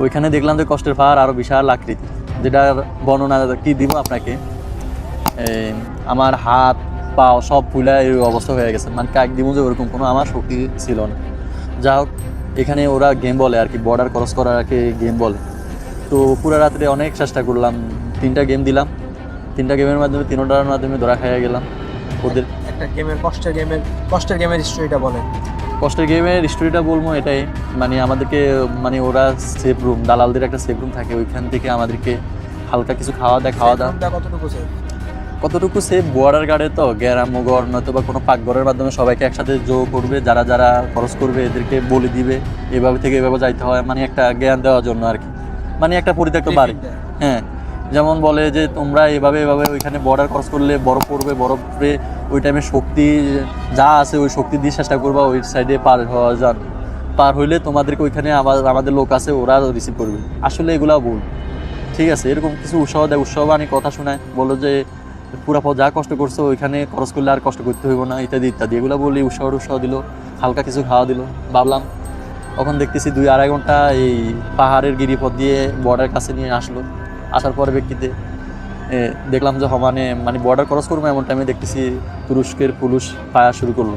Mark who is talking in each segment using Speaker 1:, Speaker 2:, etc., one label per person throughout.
Speaker 1: ওইখানে দেখলাম যে কষ্টের পাহাড় আরও বিশাল আকৃতি, যেটার বর্ণনা কি দিব আপনাকে। আমার হাত পা সব ফুলে এই অবস্থা হয়ে গেছে, মানে কাক দিব যে ওরকম কোনো আমার শক্তি ছিল না। যা হোক, এখানে ওরা গেম বলে আর কি, বর্ডার ক্রস করার আর কি গেম বলে। তো পুরো রাত্রে অনেক চেষ্টা করলাম, 3টা গেম দিলাম, 3টা গেমের মাধ্যমে 3টার মাধ্যমে ধরা খাইয়া গেলাম। ওদের
Speaker 2: একটা কষ্টের গেমের স্টোরিটা বলেন।
Speaker 1: কষ্টের গেমের স্টোরিটা বলবো এটাই, মানে আমাদেরকে মানে ওরা সেফ রুম, দালালদের একটা সেফ রুম থাকে, ওইখান থেকে আমাদেরকে হালকা কিছু খাওয়া দাওয়া কতটুকু সেফ, বর্ডার গার্ডে তো গ্যারামগড় নয়তো বা কোনো পাকঘরের মাধ্যমে সবাইকে একসাথে যোগ করবে, যারা যারা খরচ করবে এদেরকে বলে দিবে এভাবে থেকে এভাবে যাইতে হয়, মানে একটা জ্ঞান দেওয়ার জন্য আর কি, মানে একটা পরিত্যক্ত বাড়ি। হ্যাঁ, যেমন বলে যে তোমরা এভাবে ওইখানে বর্ডার ক্রস করলে বরফ পড়বে, বরফে ওই টাইমে শক্তি যা আছে ওই শক্তি দিয়ে চেষ্টা করবা ওই সাইডে পার হওয়া যান, পার হইলে তোমাদেরকে ওইখানে আমাদের লোক আছে ওরা রিসিভ করবে। আসলে এগুলা ভুল, ঠিক আছে? এরকম কিছু উৎসাহ দেয়, উৎসাহবাণী কথা শোনায়, বলো যে পুরা যা কষ্ট করছো ওইখানে খরচ করলে আর কষ্ট করতে হইব না, ইত্যাদি ইত্যাদি। এগুলো বলি উৎসাহ দিল, হালকা কিছু খাওয়া দিল। ভাবলাম, তখন দেখতেছি 2-2.5 ঘন্টা এই পাহাড়ের গিরিপথ দিয়ে বর্ডার কাছে নিয়ে আসলো। আসার পরে ব্যক্তিতে দেখলাম যে মানে বর্ডার ক্রস করবো এমন টাইমে দেখতেছি তুরস্কের পুলিশ ফায়ার শুরু করলো।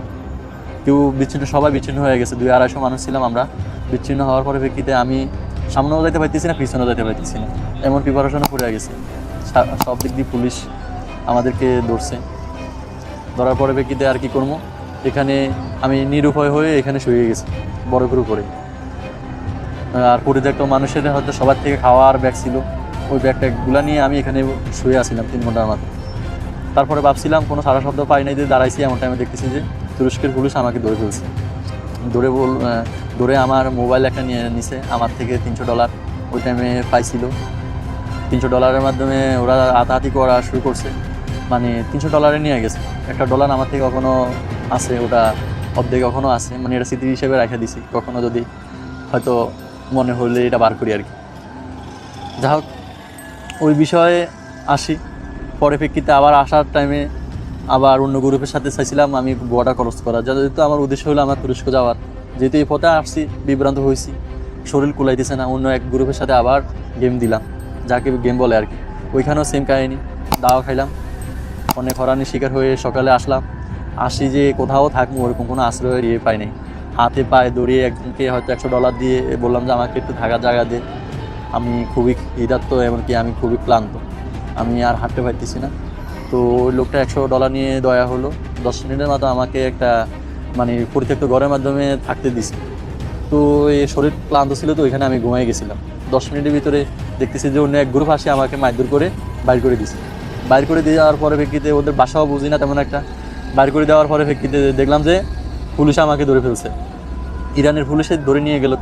Speaker 1: কেউ সবাই বিচ্ছিন্ন হয়ে গেছে, 200-250 মানুষ ছিলাম আমরা। বিচ্ছিন্ন হওয়ার পরে ব্যক্তিতে আমি সামনেও যাইতে পারতেছি না, পিছনেও যাইতে পারতেছি না, এমন প্রিপারেশনও পড়ে গেছে। সব দিক দিয়ে পুলিশ আমাদেরকে ধরছে। ধরার পরে ব্যক্তিতে আর কি করবো, এখানে আমি নিরুপায় হয়ে এখানে শুয়ে গেছি বরফের উপরে। আর পরিত্যক্ত মানুষের হয়তো সবার থেকে খাওয়ার ব্যাগ ছিল, ওই ব্যাগগুলো নিয়ে আমি এখানে শুয়ে আসছিলাম 3 ঘন্টার মতো। তারপরে ভাবছিলাম কোনো সারা শব্দ পাই নাই, যে দাঁড়াইছি, এমন টাইমে দেখতেছি যে তুরস্কের পুলিশ আমাকে ধরে ফেলছে। ধরে আমার মোবাইল একটা নিয়ে নিছে আমার থেকে $300 ওই টাইমে পাইছিল। $300 মাধ্যমে ওরা হাতাহাতি করা শুরু করছে, মানে $300 নিয়ে গেছে। একটা ডলার আমার থেকে কখনো আছে, ওটা অর্ধেক কখনো আছে, মানে এটা স্মৃতি হিসেবে রেখে দিছি, কখনো যদি হয়তো মনে হলে এটা বার করি আর কি। যা হোক, ওই বিষয়ে আসি। পরে প্রেক্ষিতে আবার আসার টাইমে আবার অন্য গ্রুপের সাথে চাইছিলাম আমি বর্ডার ক্রস করা, যেহেতু আমার উদ্দেশ্য হলো আমার তুরস্ক যাওয়ার। যেহেতু এই পথে আসছি, বিভ্রান্ত হয়েছি, শরীর কুলাইতেছে না, অন্য এক গ্রুপের সাথে আবার গেম দিলাম, যাকে গেম বলে আর কি। ওইখানেও সেম কাহিনি, দাওয়া খাইলাম, অনেক হরানির শিকার হয়ে সকালে আসি যে কোথাও থাকবো ওরকম কোনো আশ্রয়ের পাই নাই। হাতে পায়ে দড়িয়ে একজনকে হয়তো $100 দিয়ে বললাম যে আমাকে একটু থাকার জায়গা দে। আমি খুবই ক্ষুধার্ত, এমনকি আমি খুবই ক্লান্ত, আমি আর হাঁটতে পারতেছি না। তো ওই লোকটা $100 নিয়ে দয়া হলো, 10 মিনিটের মতো আমাকে একটা মানে পরিত্যক্ত ঘরের মাধ্যমে থাকতে দিছে। তো এই শরীর ক্লান্ত ছিল, তো ওইখানে আমি ঘুমাই গেছিলাম। 10 মিনিটের ভিতরে দেখতেছি যে অন্য এক গ্রুপ আসে আমাকে মারধর করে বাইর করে দিছে। বাইর করে দিয়ে যাওয়ার পরে প্রেক্ষিতে ওদের বাসাও বুঝি না তেমন একটা। বাইর করে দেওয়ার পরে প্রেক্ষিতে দেখলাম যে পুলিশ আমাকে ধরে ফেলছে, ইরানের পুলিশে ধরে নিয়ে গেল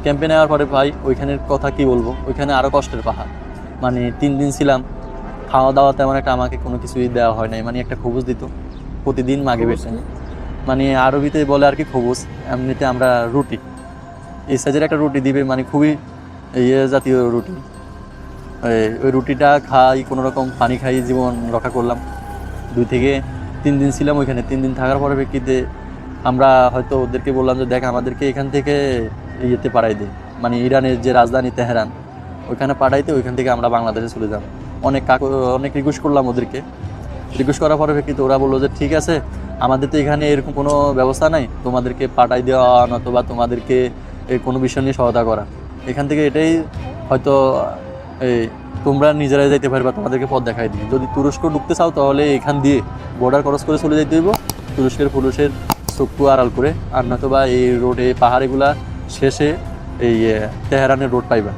Speaker 1: ক্যাম্পে নেওয়ার পরে ভাই ওইখানের কথা কি বলবো, ওইখানে আরও কষ্টের পাহাড়। মানে 3 দিন ছিলাম, খাওয়া দাওয়া তেমন একটা আমাকে কোনো কিছুই দেওয়া হয় নাই, মানে একটা খবুজ দিত প্রতিদিন মাগে বেছে, মানে আরবিতে বলে আর কি খবুজ, এমনিতে আমরা রুটি, এই সাইজের একটা রুটি দিবে, মানে খুবই জাতীয় রুটি। ওই রুটিটা খাই, কোনো রকম পানি খাই জীবন রক্ষা করলাম। 2 থেকে 3 দিন ছিলাম ওইখানে। 3 দিন থাকার পরে প্রেক্ষিতে আমরা হয়তো ওদেরকে বললাম যে দেখ আমাদেরকে এখান থেকে ইয়েতে পাঠাই দে, মানে ইরানের যে রাজধানী তেহরান, ওইখানে পাঠাইতে, ওইখান থেকে আমরা বাংলাদেশে চলে যাব। অনেক রিকোয়েস্ট করলাম ওদেরকে। রিকোয়েস্ট করার পরে প্রেক্ষিতে ওরা বললো যে ঠিক আছে, আমাদের তো এখানে এরকম কোনো ব্যবস্থা নাই তোমাদেরকে পাঠাই দেওয়া নতুবা তোমাদেরকে কোনো বিষয় নিয়ে সহায়তা করা। এখান থেকে এটাই হয়তো তোমরা নিজেরাই যাইতে পারবা, তোমাদেরকে পথ দেখাই দিই। যদি তুরস্ক ঢুকতে চাও তাহলে এখান দিয়ে বর্ডার ক্রস করে চলে যাইতে হইব তুরস্কের পুলিশের চক্ষু আড়াল করে, আর নতুবা এই রোডে পাহাড়িগুলা শেষে এই তেহরানের রোড পাইবা।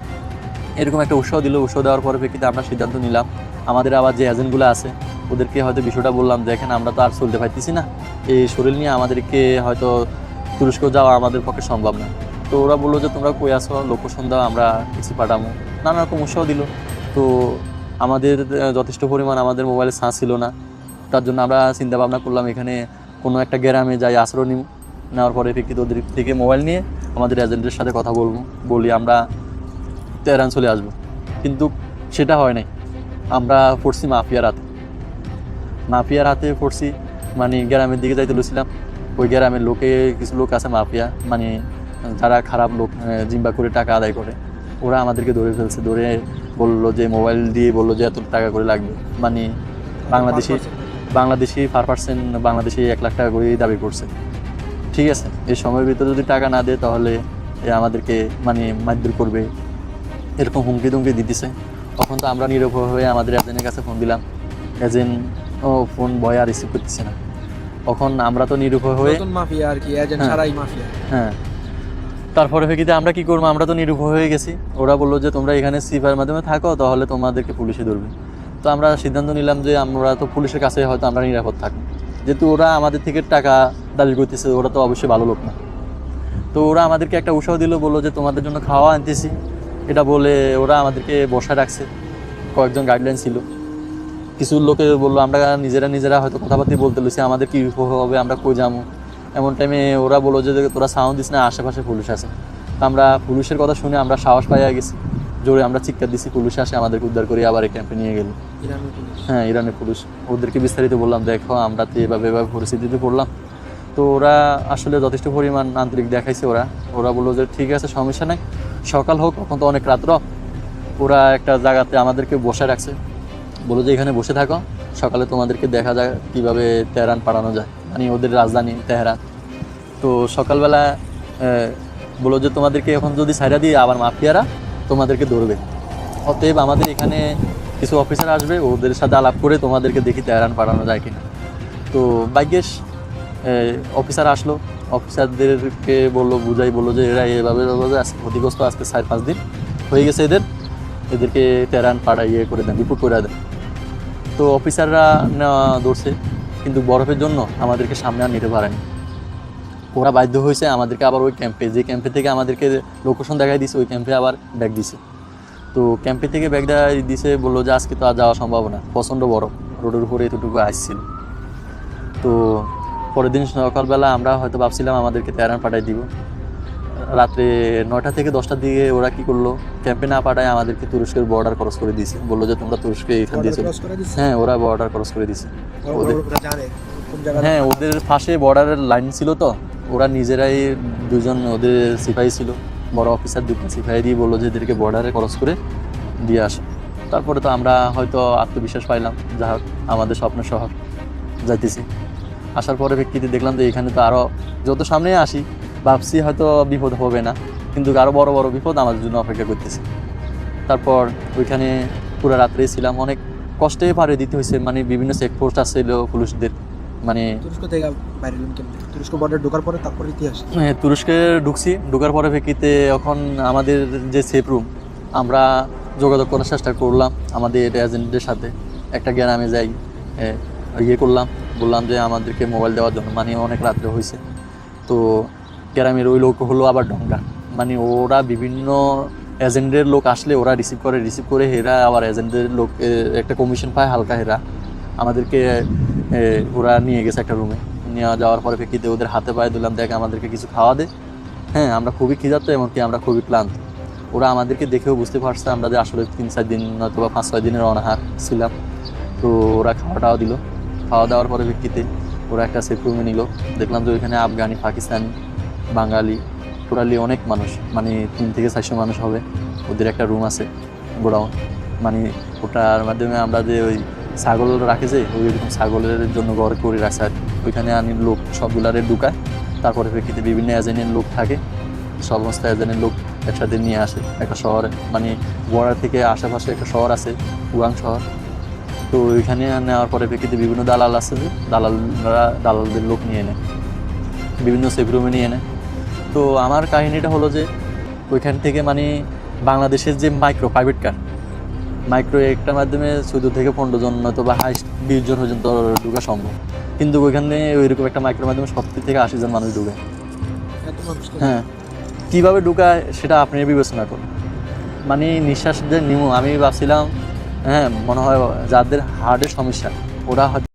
Speaker 1: এরকম একটা উৎসাহ দিল। উৎসাহ দেওয়ার পরে প্রেক্ষিতে আমরা সিদ্ধান্ত নিলাম, আমাদের আবার যে এজেন্টগুলো আছে ওদেরকে হয়তো বিষয়টা বললাম, দেখেন আমরা তো আর চলতে পারতেছি না, এই শরীর নিয়ে আমাদেরকে হয়তো তুরস্ক যাওয়া আমাদের পক্ষে সম্ভব না। তো ওরা বললো যে তোমরা কই আসো, লোকেশন দাও, আমরা কিছু পাঠাবো, নানা রকম উৎসাহ দিল। তো আমাদের যথেষ্ট পরিমাণ আমাদের মোবাইলে চার্জ ছিল না, তার জন্য আমরা চিন্তা ভাবনা করলাম এখানে কোনো একটা গ্রামে যাই আশ্রয় নিব। নেওয়ার পরে প্রেক্ষিতে ওদের থেকে মোবাইল নিয়ে আমাদের এজেন্টের সাথে কথা বলি আমরা তেহরান চলে আসবো। কিন্তু সেটা হয় নাই, আমরা পড়ছি মাফিয়ার হাতে পড়ছি। মানে গ্রামের দিকে যাইতে লুছিলাম, ওই গ্রামের কিছু লোক আছে মাফিয়া, মানে যারা খারাপ লোক, জিম্বা করে টাকা আদায় করে। ওরা আমাদেরকে ধরে ফেলছে, ধরে বললো যে মোবাইল দিয়ে বললো যে এত টাকা করে লাগবে, মানে বাংলাদেশি পার পার্সেন্ট বাংলাদেশি 1 লাখ টাকা করেই দাবি করছে। ঠিক আছে, এই সময়ের ভিতরে যদি টাকা না দেয় তাহলে আমাদেরকে মানে মারধর করবে, এরকম হুমকি দুমকি দিতেছে। তখন তো আমরা নিরুপায় হয়ে আমাদের এজেন্টের কাছে ফোন দিলাম, এজেন্ট ফোন ভয় আর রিসিভ করতেছে না। তখন আমরা তো নিরুপায় হয়ে
Speaker 2: মাফিয়া আর কি, এজেন্ট ছাড়াই মাফিয়া।
Speaker 1: হ্যাঁ, তারপরে কিন্তু আমরা কি করবো, আমরা তো নিরুপায় হয়ে গেছি। ওরা বললো যে তোমরা এখানে সিফার মাধ্যমে থাকো, তাহলে তোমাদেরকে পুলিশে ধরবে। তো আমরা সিদ্ধান্ত নিলাম যে আমরা তো পুলিশের কাছে হয়তো আমরা নিরাপদ থাকবো, যেহেতু ওরা আমাদের থেকে টাকা দাবি করতেছে, ওরা তো অবশ্যই ভালো লোক না। তো ওরা আমাদেরকে একটা উৎসাহ দিল, বললো যে তোমাদের জন্য খাওয়া আনতেছি, এটা বলে ওরা আমাদেরকে বসায় রাখছে। কয়েকজন গাইডলাইন ছিল, কিছু লোকে বললো আমরা নিজেরা হয়তো কথাবার্তা বলতে লইছি, আমাদের কী হবে, আমরা কই যাবো। এমন টাইমে ওরা বললো যে তোরা সাউন্ড দিস না, আশেপাশে পুলিশ আছে। তো আমরা পুলিশের কথা শুনে আমরা সাহস পাইয়া গেছি, জোরে আমরা চিৎকার দিছি, পুলিশ আসে আমাদেরকে উদ্ধার করে আবার এই ক্যাম্পে নিয়ে গেল। হ্যাঁ, ইরানের পুলিশ। ওদেরকে বিস্তারিত বললাম, দেখো আমরা তো এভাবে পরিস্থিতিতে পড়লাম। তো ওরা আসলে যথেষ্ট পরিমাণ আন্তরিক দেখাইছে। ওরা বললো যে ঠিক আছে, সমস্যা নেই, সকাল হোক, এখন তো অনেক রাত্র। ওরা একটা জায়গাতে আমাদেরকে বসে রাখছে, বললো যে এখানে বসে থাকো, সকালে তোমাদেরকে দেখা যায় কীভাবে তেহরান পাঠানো যায়, মানে ওদের রাজধানী তেহরান। তো সকালবেলা বললো যে তোমাদেরকে এখন যদি ছাইরা দিয়ে আবার মাফিয়ারা তোমাদেরকে ধরবে, অতএব আমাদের এখানে কিছু অফিসার আসবে, ওদের সাথে আলাপ করে তোমাদেরকে দেখি তেহরান পাঠানো যায় কিনা। তো ভাগ্যেশ অফিসার আসলো, অফিসারদেরকে বললো যে এরা এভাবে আজকে ক্ষতিগ্রস্ত, আজকে 4-5 দিন হয়ে গেছে এদেরকে তেহরান করে দেন, রিপোর্ট করে দেন। তো অফিসাররা ধরছে, কিন্তু বরফের জন্য আমাদেরকে সামনে আর নিতে পারেনি। ওরা বাধ্য হয়েছে আমাদেরকে আবার ওই ক্যাম্পে, যে ক্যাম্পে থেকে আমাদেরকে লোকেশন দেখাই দিছে, ওই ক্যাম্পে আবার ব্যাগ দিছে। তো ক্যাম্পে থেকে ব্যাগ দিছে, বললো যে আজকে তো আর যাওয়া সম্ভব না, প্রচণ্ড বরফ, রোডের উপরে এতটুকু আসছিল। তো পরের দিন সকালবেলা আমরা হয়তো ভাবছিলাম আমাদেরকে তেহরান পাঠাই দিব। রাত্রে 9টা থেকে 10টার দিকে ওরা কি করলো, ক্যাম্পে না পাঠায় আমাদেরকে তুরস্কের বর্ডার ক্রস করে দিয়েছে, বললো যে তোমরা তুরস্কে এখান দিয়েছো। হ্যাঁ, ওরা বর্ডার ক্রস করে দিয়েছে। হ্যাঁ, ওদের পাশে বর্ডারের লাইন ছিল, তো ওরা নিজেরাই 2জন ওদের সিপাহী ছিল, বড় অফিসার 2জন সিপাহী দিয়ে বললো যে এদেরকে বর্ডারে ক্রস করে দিয়ে আসে। তারপরে তো আমরা হয়তো আত্মবিশ্বাস পাইলাম, যা হোক আমাদের স্বপ্নের শহর যাইতেছি। আসার পরে ব্যক্তিতে দেখলাম যে এখানে তো আরও যত সামনে আসি ভাবছি হয়তো বিপদ হবে না, কিন্তু আরও বড় বড় বিপদ আমাদের জন্য অপেক্ষা করতেছে। তারপর ওইখানে পুরো রাত্রেই ছিলাম, অনেক কষ্টে পাড়ি দিতে হয়েছে, মানে বিভিন্ন চেকপোস্ট আসছিল পুলিশদের, মানে
Speaker 2: তুরস্ক বর্ডার ঢোকার পরে তারপর ইতিহাস।
Speaker 1: হ্যাঁ, তুরস্কে ঢোকার পরে প্রেক্ষিতে এখন আমাদের যে সেফ রুম, আমরা যোগাযোগ করার চেষ্টা করলাম আমাদের এজেন্টদের সাথে। একটা গ্রামে যাই, বললাম যে আমাদেরকে মোবাইল দেওয়ার জন্য, মানে অনেক রাত্রে হয়েছে। তো গ্রামের ওই লোক হলো আবার ডঙ্গা, মানে ওরা বিভিন্ন এজেন্টের লোক আসলে ওরা রিসিভ করে হেরা আবার এজেন্টের লোক একটা কমিশন পায় হালকা, হেরা আমাদেরকে ওরা নিয়ে গেছে একটা রুমে। নিয়ে যাওয়ার পরে প্রেক্ষিতে ওদের হাতে পায়ে দিলাম, দেখ আমাদেরকে কিছু খাওয়া দে। হ্যাঁ, আমরা খুবই খিদার্ত, এমনকি আমরা খুবই ক্লান্ত। ওরা আমাদেরকে দেখেও বুঝতে পারছে আমরা যে আসলে 3-4 দিন নয়তো বা 5-6 দিনের অনাহার ছিলাম। তো ওরা খাওয়া দিল, খাওয়া দাওয়ার পরে ভিত্তিতে ওরা একটা সেফ রুমে নিল। দেখলাম যে ওইখানে আফগানি, পাকিস্তানি, বাঙালি, টোটালি অনেক মানুষ, মানে 300 থেকে 400 মানুষ হবে। ওদের একটা রুম আছে, গোডাউন, মানে ওটার মাধ্যমে আমরা যে ওই ছাগল রাখে যে ওইরকম ছাগলের জন্য ঘর করে রাখছে আর ওইখানে আনি লোক সবগুলারে ঢুকায়। তারপরে প্রেক্ষিতে বিভিন্ন এজেন্টের লোক থাকে, সমস্ত এজেন্টের লোক একসাথে নিয়ে আসে একটা শহরে, মানে বর্ডার থেকে আশেপাশে একটা শহর আছে, উয়াং শহর। তো ওইখানে নেওয়ার পরে প্রেক্ষিতে বিভিন্ন দালাল আছে, যে দালালদের লোক নিয়ে নেয়, বিভিন্ন সেফ রুমে নিয়ে নেয়। তো আমার কাহিনীটা হলো যে ওইখান থেকে মানে বাংলাদেশের যে প্রাইভেট কার একটার মাধ্যমে 14 থেকে 15 জন নয়তো বা হাইস্ট 20 জন পর্যন্ত ঢোকা সম্ভব, কিন্তু ওইখানে ওইরকম একটা মাইক্রোর মাধ্যমে 70 থেকে 80 জন মানুষ ঢুকে। হ্যাঁ, কীভাবে ঢুকায় সেটা আপনি বিবেচনা করুন, মানে নিঃশ্বাস যে নিমু। আমি ভাবছিলাম হ্যাঁ, মনে হয় যাদের হার্টের সমস্যা ওরা হয়তো